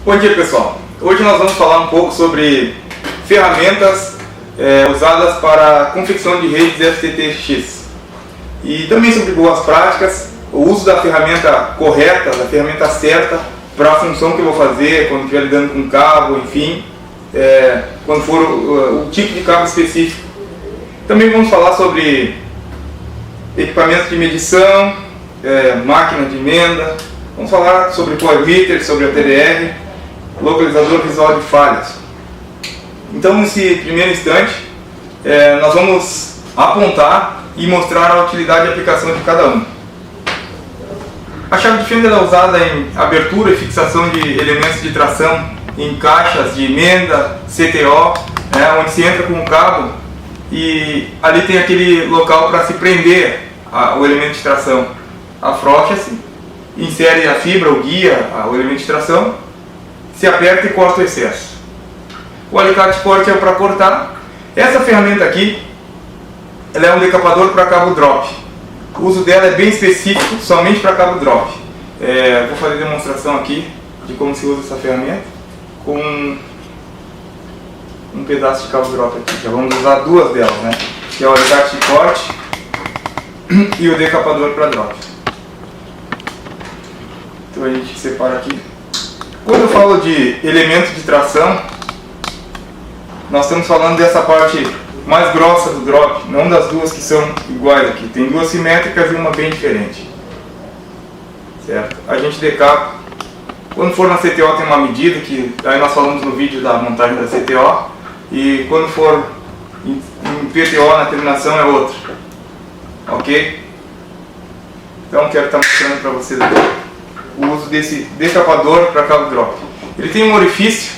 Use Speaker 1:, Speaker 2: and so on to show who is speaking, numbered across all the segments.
Speaker 1: Bom dia, pessoal. Hoje nós vamos falar um pouco sobre ferramentas usadas para a confecção de redes FTTX e também sobre boas práticas, o uso da ferramenta correta, da ferramenta certa para a função que eu vou fazer, quando estiver lidando com cabo, enfim, quando for o tipo de cabo específico. Também vamos falar sobre equipamentos de medição, máquina de emenda, vamos falar sobre power meter, sobre a TDR, localizador visual de falhas. Então, nesse primeiro instante, nós vamos apontar e mostrar a utilidade e aplicação de cada um. A chave de fenda é usada em abertura e fixação de elementos de tração em caixas de emenda, CTO, onde se entra com o cabo e ali tem aquele local para se prender o elemento de tração. Afrouxa-se, insere a fibra, o guia, o elemento de tração, se aperta e corta o excesso. O alicate corte é para cortar. Essa ferramenta aqui, ela é um decapador para cabo drop. O uso dela é bem específico, somente para cabo drop. Vou fazer demonstração aqui de como se usa essa ferramenta com um pedaço de cabo drop aqui. Já vamos usar duas delas, né? Que é o alicate de corte e o decapador para drop. Então a gente separa aqui. Quando eu falo de elemento de tração, nós estamos falando dessa parte mais grossa do drop, não das duas que são iguais aqui. Tem duas simétricas e uma bem diferente. Certo? A gente decapa. Quando for na CTO tem uma medida, que aí nós falamos no vídeo da montagem da CTO, e quando for em PTO na terminação é outra. Ok? Então quero estar mostrando para vocês aqui o uso desse decapador para cabo drop. Ele tem um orifício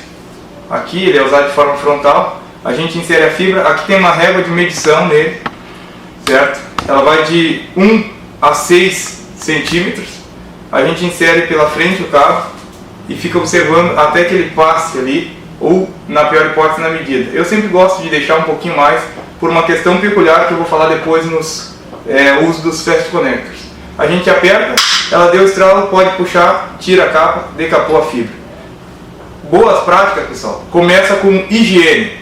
Speaker 1: aqui, ele é usado de forma frontal. A gente insere a fibra, aqui tem uma régua de medição nele, certo? Ela vai de 1 a 6 centímetros. A gente insere pela frente o cabo e fica observando até que ele passe ali, ou na pior hipótese na medida. Eu sempre gosto de deixar um pouquinho mais por uma questão peculiar que eu vou falar depois nos uso dos fast connectors. A gente aperta, ela deu estralo, pode puxar, tira a capa, decapou a fibra. Boas práticas, pessoal, começa com higiene.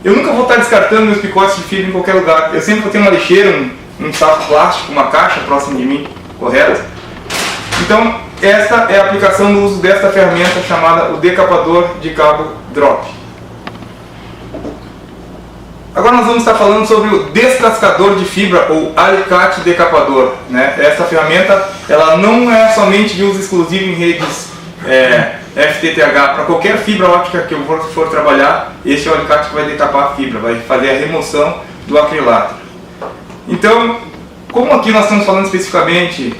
Speaker 1: Eu nunca vou estar descartando meus picotes de fibra em qualquer lugar. Eu sempre vou ter uma lixeira, um saco plástico, uma caixa próximo de mim, correto? Então, esta é a aplicação do uso desta ferramenta chamada o decapador de cabo drop. Agora nós vamos estar falando sobre o descascador de fibra ou alicate decapador, né? Essa ferramenta ela não é somente de uso exclusivo em redes FTTH. Para qualquer fibra óptica que eu for trabalhar, este é o alicate que vai decapar a fibra, vai fazer a remoção do acrilátero. Então, como aqui nós estamos falando especificamente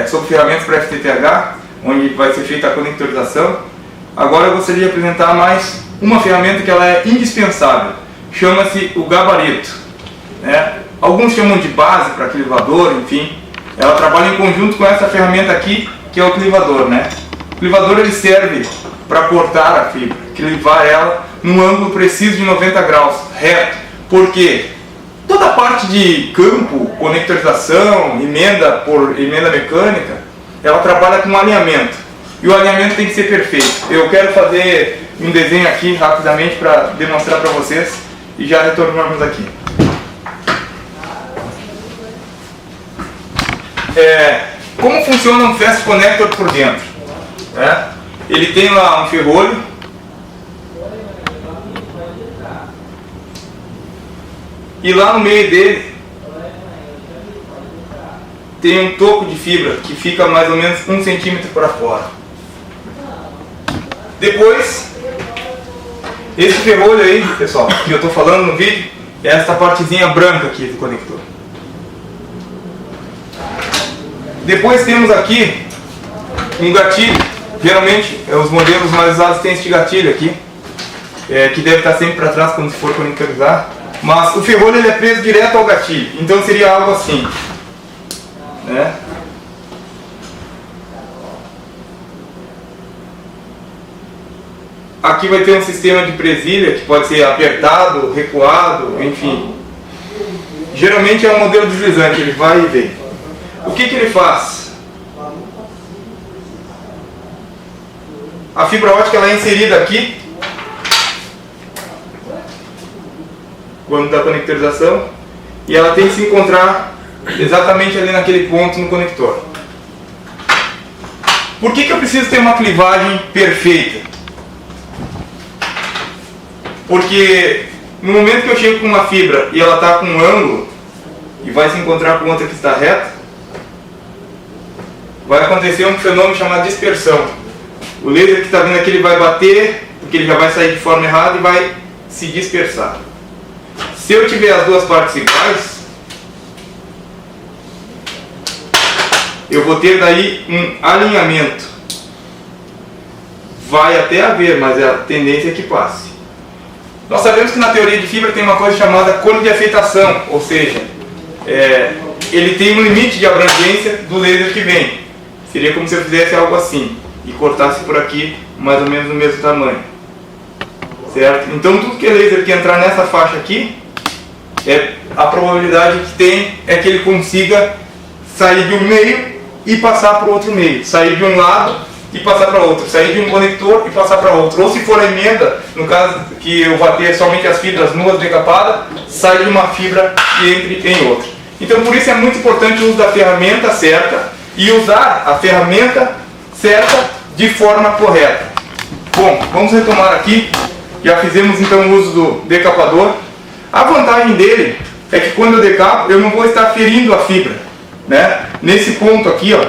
Speaker 1: sobre ferramentas para FTTH, onde vai ser feita a conectorização, agora eu gostaria de apresentar mais uma ferramenta que ela é indispensável. Chama-se o gabarito, né? Alguns chamam de base para clivador, enfim. Ela trabalha em conjunto com essa ferramenta aqui, que é o clivador, né? O clivador ele serve para cortar a fibra, clivar ela num ângulo preciso de 90 graus, reto. Por quê? Toda a parte de campo, conectorização, emenda por emenda mecânica, ela trabalha com alinhamento. E o alinhamento tem que ser perfeito. Eu quero fazer um desenho aqui rapidamente para demonstrar para vocês. E já retornamos aqui. Como funciona um fast connector por dentro? Ele tem lá um ferrolho. E lá no meio dele tem um toco de fibra que fica mais ou menos 1 centímetro para fora. Depois, esse ferrolho aí, pessoal, que eu estou falando no vídeo, é essa partezinha branca aqui do conector. Depois temos aqui um gatilho. Geralmente, os modelos mais usados têm este gatilho aqui, que deve estar sempre para trás quando se for conectorizar. Mas o ferrolho ele é preso direto ao gatilho, então seria algo assim, né? Aqui vai ter um sistema de presilha que pode ser apertado, recuado, enfim. Geralmente é um modelo deslizante, ele vai e vem. O que ele faz? a fibra ótica ela é inserida aqui, quando da conectorização, e ela tem que se encontrar exatamente ali naquele ponto no conector. Por que eu preciso ter uma clivagem perfeita? Porque no momento que eu chego com uma fibra e ela está com um ângulo e vai se encontrar com outra que está reta, vai acontecer um fenômeno chamado dispersão. O laser que está vindo aqui ele vai bater, porque ele já vai sair de forma errada e vai se dispersar. Se eu tiver as duas partes iguais, eu vou ter daí um alinhamento. Vai até haver, mas a tendência é que passe. Nós sabemos que na teoria de fibra tem uma coisa chamada cone de afetação, ou seja, ele tem um limite de abrangência do laser que vem. Seria como se eu fizesse algo assim e cortasse por aqui mais ou menos do mesmo tamanho, certo? Então tudo que é laser que entrar nessa faixa aqui, a probabilidade que tem é que ele consiga sair de um meio e passar para o outro meio, sair de um lado e passar para outro, sair de um conector e passar para outro. Ou se for a emenda, no caso que eu vá ter somente as fibras nuas decapadas, sai de uma fibra e entre em outra. Então por isso é muito importante o uso da ferramenta certa e usar a ferramenta certa de forma correta. Bom, vamos retomar aqui. Já fizemos então o uso do decapador. A vantagem dele é que quando eu decapo, eu não vou estar ferindo a fibra, né? Nesse ponto aqui, ó,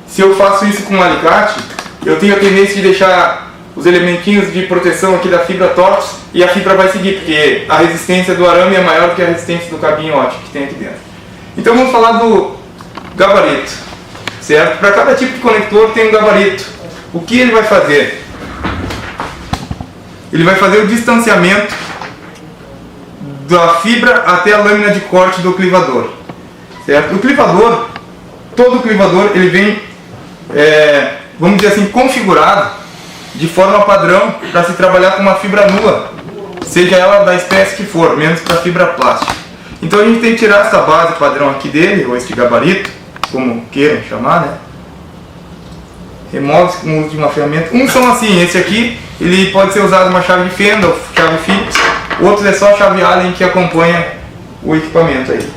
Speaker 1: se eu faço isso com um alicate, eu tenho a tendência de deixar os elementinhos de proteção aqui da fibra tortos e a fibra vai seguir, porque a resistência do arame é maior do que a resistência do cabinho ótico que tem aqui dentro. Então vamos falar do gabarito, certo? Para cada tipo de conector tem um gabarito. O que ele vai fazer? Ele vai fazer o distanciamento da fibra até a lâmina de corte do clivador, certo? O clivador, todo clivador, ele vem vamos dizer assim, configurado de forma padrão para se trabalhar com uma fibra nua, seja ela da espécie que for, menos para fibra plástica. Então a gente tem que tirar essa base padrão aqui dele, ou este gabarito, como queiram chamar, né? Remove com o uso de uma ferramenta. Uns são assim, esse aqui ele pode ser usado uma chave de fenda ou chave Phillips, outros é só a chave Allen que acompanha o equipamento aí,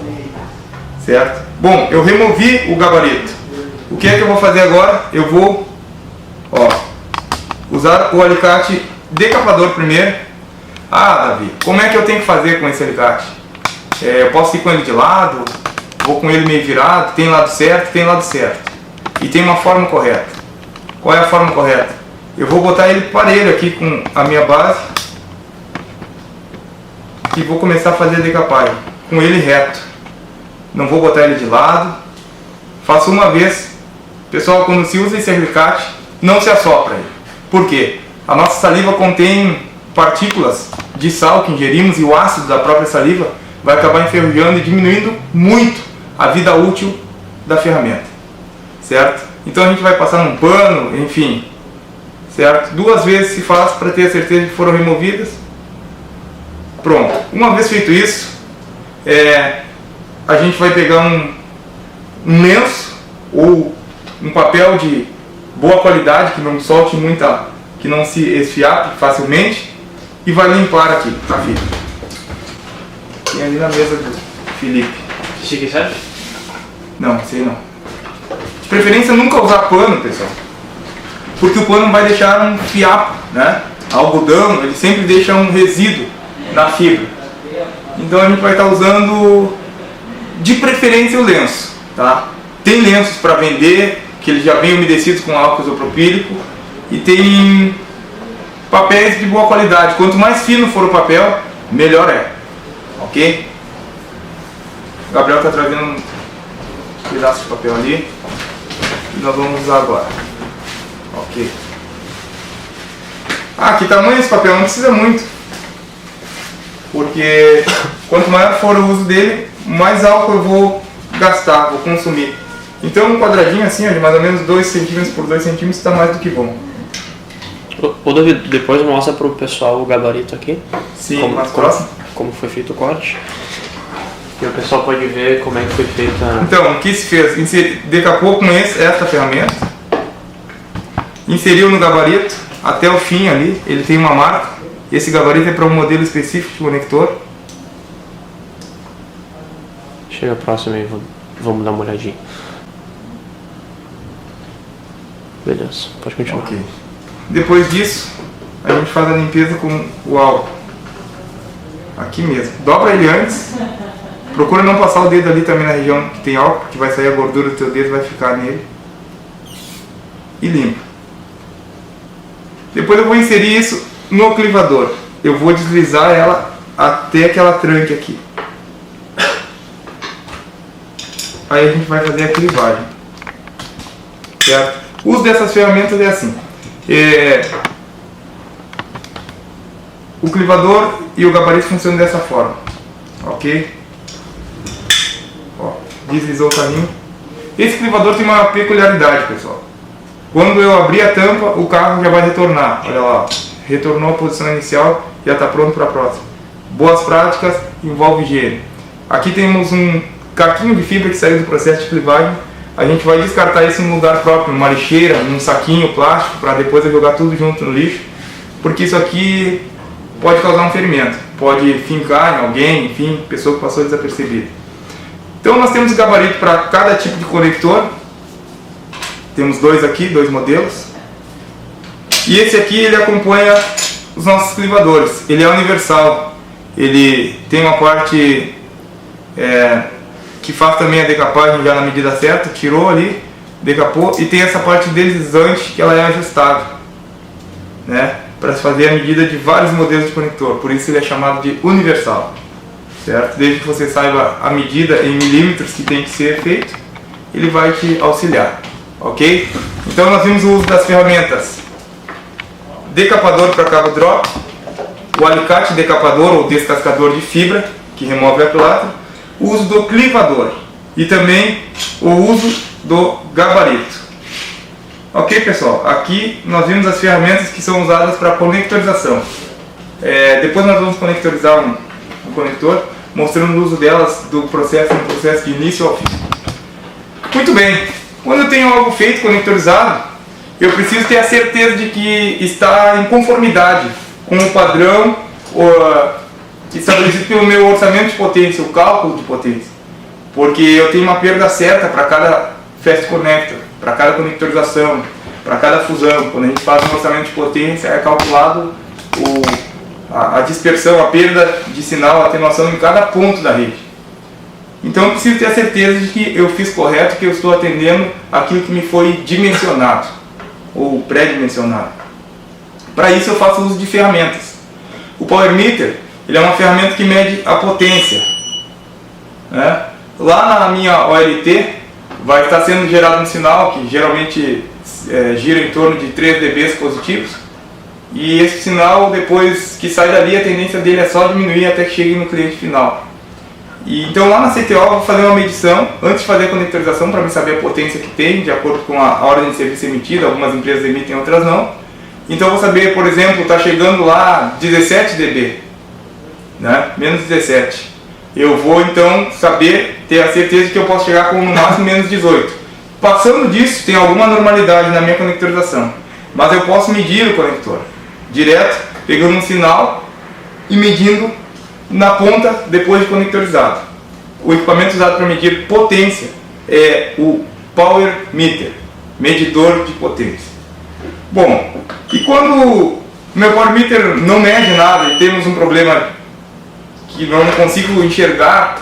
Speaker 1: certo? Bom, eu removi o gabarito. O que é que eu vou fazer agora? Eu vou usar o alicate decapador primeiro. Ah, Davi, como é que eu tenho que fazer com esse alicate? Eu posso ir com ele de lado, vou com ele meio virado, tem lado certo. E tem uma forma correta. Qual é a forma correta? Eu vou botar ele parelho aqui com a minha base e vou começar a fazer a decapagem com ele reto. Não vou botar ele de lado. Faço uma vez. Pessoal, quando se usa esse alicate, não se assopra ele. Por quê? A nossa saliva contém partículas de sal que ingerimos e o ácido da própria saliva vai acabar enferrujando e diminuindo muito a vida útil da ferramenta, certo? Então a gente vai passar num pano, enfim, certo? 2 vezes se faz para ter a certeza que foram removidas. Pronto. Uma vez feito isso, a gente vai pegar um lenço ou um papel de boa qualidade, que não solte muita, que não se esfiape facilmente, e vai limpar aqui a fibra. Tem ali na mesa do Felipe.
Speaker 2: Chique, certo?
Speaker 1: Não, sei não. De preferência nunca usar pano, pessoal, porque o pano vai deixar um fiapo, né? Algodão, ele sempre deixa um resíduo na fibra. Então a gente vai estar usando de preferência o lenço, tá? Tem lenços para vender que eles já vêm umedecidos com álcool isopropílico e tem papéis de boa qualidade. Quanto mais fino for o papel, melhor é, ok? O Gabriel está trazendo um pedaço de papel ali e nós vamos usar agora, ok? Que tamanho esse papel? Não precisa muito, porque quanto maior for o uso dele, mais álcool eu vou gastar, vou consumir. Então um quadradinho assim, de mais ou menos 2 cm por 2 cm está mais do que bom.
Speaker 2: Ô David, depois mostra para o pessoal o gabarito aqui.
Speaker 1: Sim, mais próximo.
Speaker 2: Como foi feito o corte. E o pessoal pode ver como é que foi feita.
Speaker 1: Então, o que se fez? Decapou com esta ferramenta. inseriu no gabarito até o fim ali, ele tem uma marca. Esse gabarito é para um modelo específico de conector.
Speaker 2: Chega próximo aí, vamos dar uma olhadinha. Beleza, pode continuar.
Speaker 1: Ok. Depois disso, a gente faz a limpeza com o álcool. Aqui mesmo. Dobra ele antes. Procura não passar o dedo ali também na região que tem álcool, porque vai sair a gordura do teu dedo, vai ficar nele. E limpa. Depois eu vou inserir isso no clivador. Eu vou deslizar ela até que ela tranque aqui. Aí a gente vai fazer a clivagem. Certo? O uso dessas ferramentas é assim. O clivador e o gabarito funcionam dessa forma. Ok? Ó, deslizou o caminho. Esse clivador tem uma peculiaridade, pessoal. Quando eu abrir a tampa, o carro já vai retornar. Olha lá, retornou à posição inicial, já está pronto para a próxima. Boas práticas, envolve higiene. Aqui temos um caquinho de fibra que saiu do processo de clivagem. A gente vai descartar isso em um lugar próprio, numa lixeira, num saquinho plástico, para depois eu jogar tudo junto no lixo. Porque isso aqui pode causar um ferimento, pode fincar em alguém, enfim, pessoa que passou desapercebida. Então nós temos gabarito para cada tipo de conector. Temos dois aqui, dois modelos. E esse aqui ele acompanha os nossos clivadores. Ele é universal. Ele tem uma parte que faz também a decapagem já na medida certa. Tirou ali, decapou. E tem essa parte deslizante que ela é ajustável, né? Para se fazer a medida de vários modelos de conector. Por isso ele é chamado de universal. Certo? Desde que você saiba a medida em milímetros que tem que ser feito, ele vai te auxiliar. Ok? Então nós vimos o uso das ferramentas decapador para cabo drop, o alicate decapador ou descascador de fibra, que remove a culatra, o uso do clivador e também o uso do gabarito. Ok, pessoal? Aqui nós vimos as ferramentas que são usadas para conectorização. Depois nós vamos conectorizar um conector, mostrando o uso delas no processo de início ao fim. Muito bem. Quando eu tenho algo feito, conectorizado, eu preciso ter a certeza de que está em conformidade com o padrão estabelecido pelo meu orçamento de potência, o cálculo de potência. Porque eu tenho uma perda certa para cada fast connector, para cada conectorização, para cada fusão. Quando a gente faz um orçamento de potência, é calculado a dispersão, a perda de sinal, a atenuação em cada ponto da rede. Então eu preciso ter a certeza de que eu fiz correto, que eu estou atendendo aquilo que me foi dimensionado, ou pré-dimensionado. Para isso eu faço uso de ferramentas. O Power Meter, ele é uma ferramenta que mede a potência, né? Lá na minha OLT vai estar sendo gerado um sinal que geralmente gira em torno de 3 dB positivos. E esse sinal, depois que sai dali, a tendência dele é só diminuir até que chegue no cliente final. Então lá na CTO eu vou fazer uma medição antes de fazer a conectorização para saber a potência que tem, de acordo com a ordem de serviço emitida. Algumas empresas emitem, outras não. Então eu vou saber, por exemplo, está chegando lá 17 dB, né? Menos 17. Eu vou então ter a certeza que eu posso chegar com no máximo menos 18. Passando disso, tem alguma normalidade na minha conectorização, mas eu posso medir o conector direto, pegando um sinal e medindo na ponta depois de conectorizado. O equipamento usado para medir potência é o Power Meter, medidor de potência. Bom, e quando o meu Power Meter não mede nada e temos um problema que não consigo enxergar,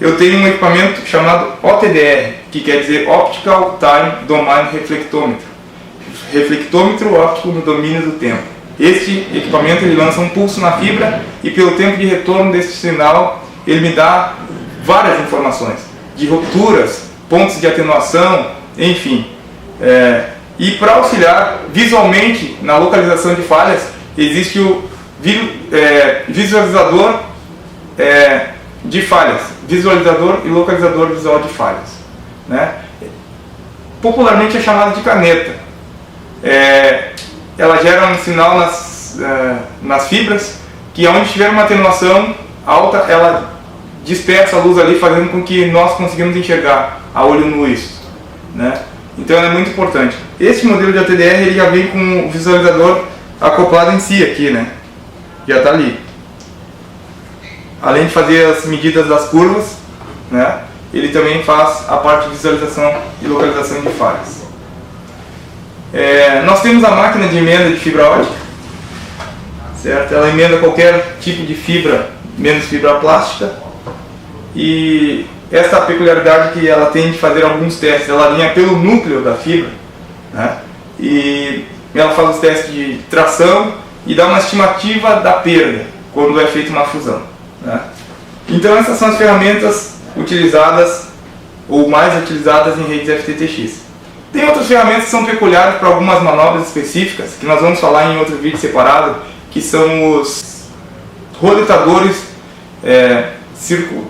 Speaker 1: eu tenho um equipamento chamado OTDR, que quer dizer Optical Time Domain Reflectômetro. Reflectômetro óptico no domínio do tempo. Este equipamento ele lança um pulso na fibra e pelo tempo de retorno desse sinal ele me dá várias informações de rupturas, pontos de atenuação, enfim. E para auxiliar visualmente na localização de falhas existe o visualizador de falhas, visualizador e localizador visual de falhas, né? Popularmente é chamado de caneta. Ela gera um sinal nas fibras, que onde tiver uma atenuação alta, ela dispersa a luz ali, fazendo com que nós conseguimos enxergar a olho nu isso, né? Então ela é muito importante. Este modelo de OTDR ele já vem com o visualizador acoplado em si aqui, né? Já está ali. Além de fazer as medidas das curvas, né? Ele também faz a parte de visualização e localização de falhas. Nós temos a máquina de emenda de fibra ótica, certo? Ela emenda qualquer tipo de fibra, menos fibra plástica. E essa peculiaridade que ela tem de fazer alguns testes, ela alinha pelo núcleo da fibra, né? E ela faz os testes de tração e dá uma estimativa da perda quando é feita uma fusão, né? Então essas são as ferramentas utilizadas ou mais utilizadas em redes FTTX. Tem outras ferramentas que são peculiares para algumas manobras específicas, que nós vamos falar em outro vídeo separado, que são os roletadores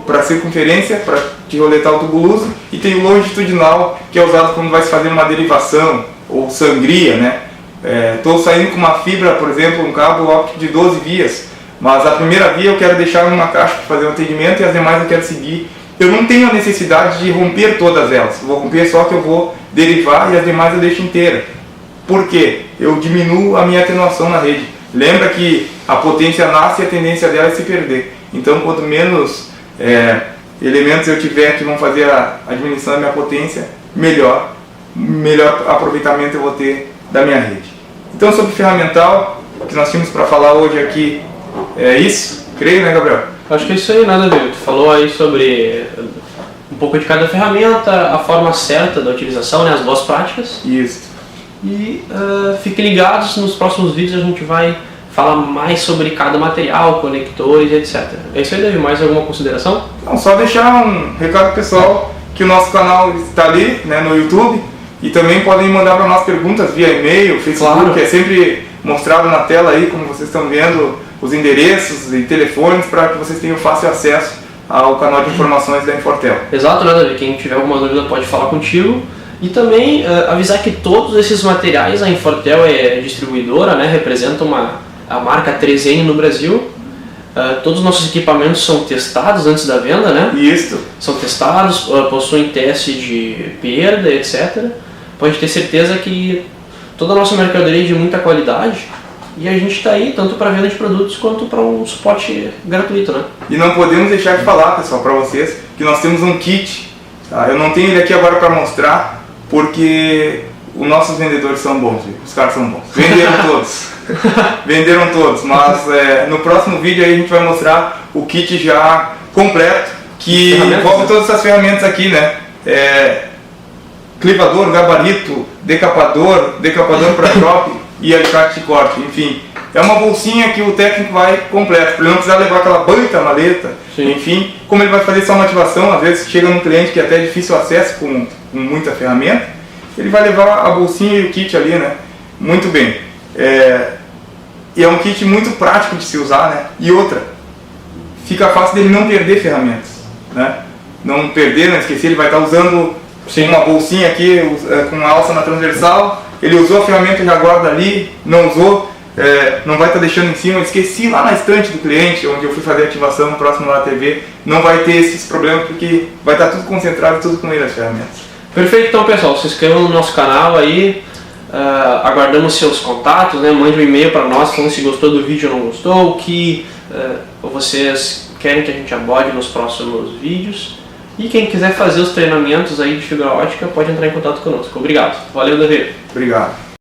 Speaker 1: para circunferência, para te roletar o tubo luso, e tem o longitudinal, que é usado quando vai se fazer uma derivação ou sangria, né? Estou saindo com uma fibra, por exemplo, um cabo óptico de 12 vias, mas a primeira via eu quero deixar em uma caixa para fazer um atendimento e as demais eu quero seguir. Eu não tenho a necessidade de romper todas elas, vou romper só que eu vou derivar e as demais eu deixo inteira. Por quê? Eu diminuo a minha atenuação na rede. Lembra que a potência nasce e a tendência dela é se perder. Então quanto menos elementos eu tiver que vão fazer a diminuição da minha potência, melhor aproveitamento eu vou ter da minha rede. Então sobre ferramental, o que nós tínhamos para falar hoje aqui é isso, creio, né, Gabriel?
Speaker 2: Acho que é isso aí, nada a ver. Tu falou aí sobre um pouco de cada ferramenta, a forma certa da utilização, né, as boas práticas.
Speaker 1: Isso.
Speaker 2: E fiquem ligados, nos próximos vídeos a gente vai falar mais sobre cada material, conectores, etc. É isso aí, Davi. Mais alguma consideração?
Speaker 1: Não, só deixar um recado pessoal que o nosso canal está ali, né, no YouTube, e também podem mandar para nós perguntas via e-mail, Facebook, claro. É sempre mostrado na tela aí, como vocês estão vendo, os endereços e telefones para que vocês tenham fácil acesso ao canal de informações da Infortel.
Speaker 2: Exato, né, Davi? Quem tiver alguma dúvida pode falar contigo. E também avisar que todos esses materiais, a Infortel é distribuidora, né, representa a marca 3N no Brasil. Todos os nossos equipamentos são testados antes da venda, né?
Speaker 1: Isso.
Speaker 2: São testados, possuem teste de perda, etc. Pode ter certeza que toda a nossa mercadoria é de muita qualidade. E a gente está aí tanto para venda de produtos quanto para um suporte gratuito, né?
Speaker 1: E não podemos deixar de falar, pessoal, para vocês, que nós temos um kit. Tá? Eu não tenho ele aqui agora para mostrar, porque os nossos vendedores são bons, os caras são bons. Venderam todos. Venderam todos, mas no próximo vídeo aí a gente vai mostrar o kit já completo, que envolve todas essas ferramentas aqui, né? Clivador, gabarito, decapador para drop e alicate de corte, enfim. É uma bolsinha que o técnico vai completo, para ele não precisar levar aquela baita maleta. Sim. Enfim, como ele vai fazer só uma ativação, às vezes chega num cliente que é até difícil acesso com muita ferramenta, ele vai levar a bolsinha e o kit ali, né? Muito bem. E é um kit muito prático de se usar, né? E outra, fica fácil dele não perder ferramentas, né? Não perder, não esquecer, ele vai estar usando uma bolsinha aqui com uma alça na transversal, ele usou a ferramenta, já guarda ali, não usou, não vai estar deixando em cima, eu esqueci lá na estante do cliente, onde eu fui fazer a ativação próximo da TV, não vai ter esses problemas, porque vai estar tudo concentrado, tudo com ele as ferramentas.
Speaker 2: Perfeito, então pessoal, se inscrevam no nosso canal aí, aguardamos seus contatos, né? Mande um e-mail para nós falando se gostou do vídeo ou não gostou, o que vocês querem que a gente aborde nos próximos vídeos. E quem quiser fazer os treinamentos aí de fibra ótica pode entrar em contato conosco. Obrigado. Valeu, Davi.
Speaker 1: Obrigado.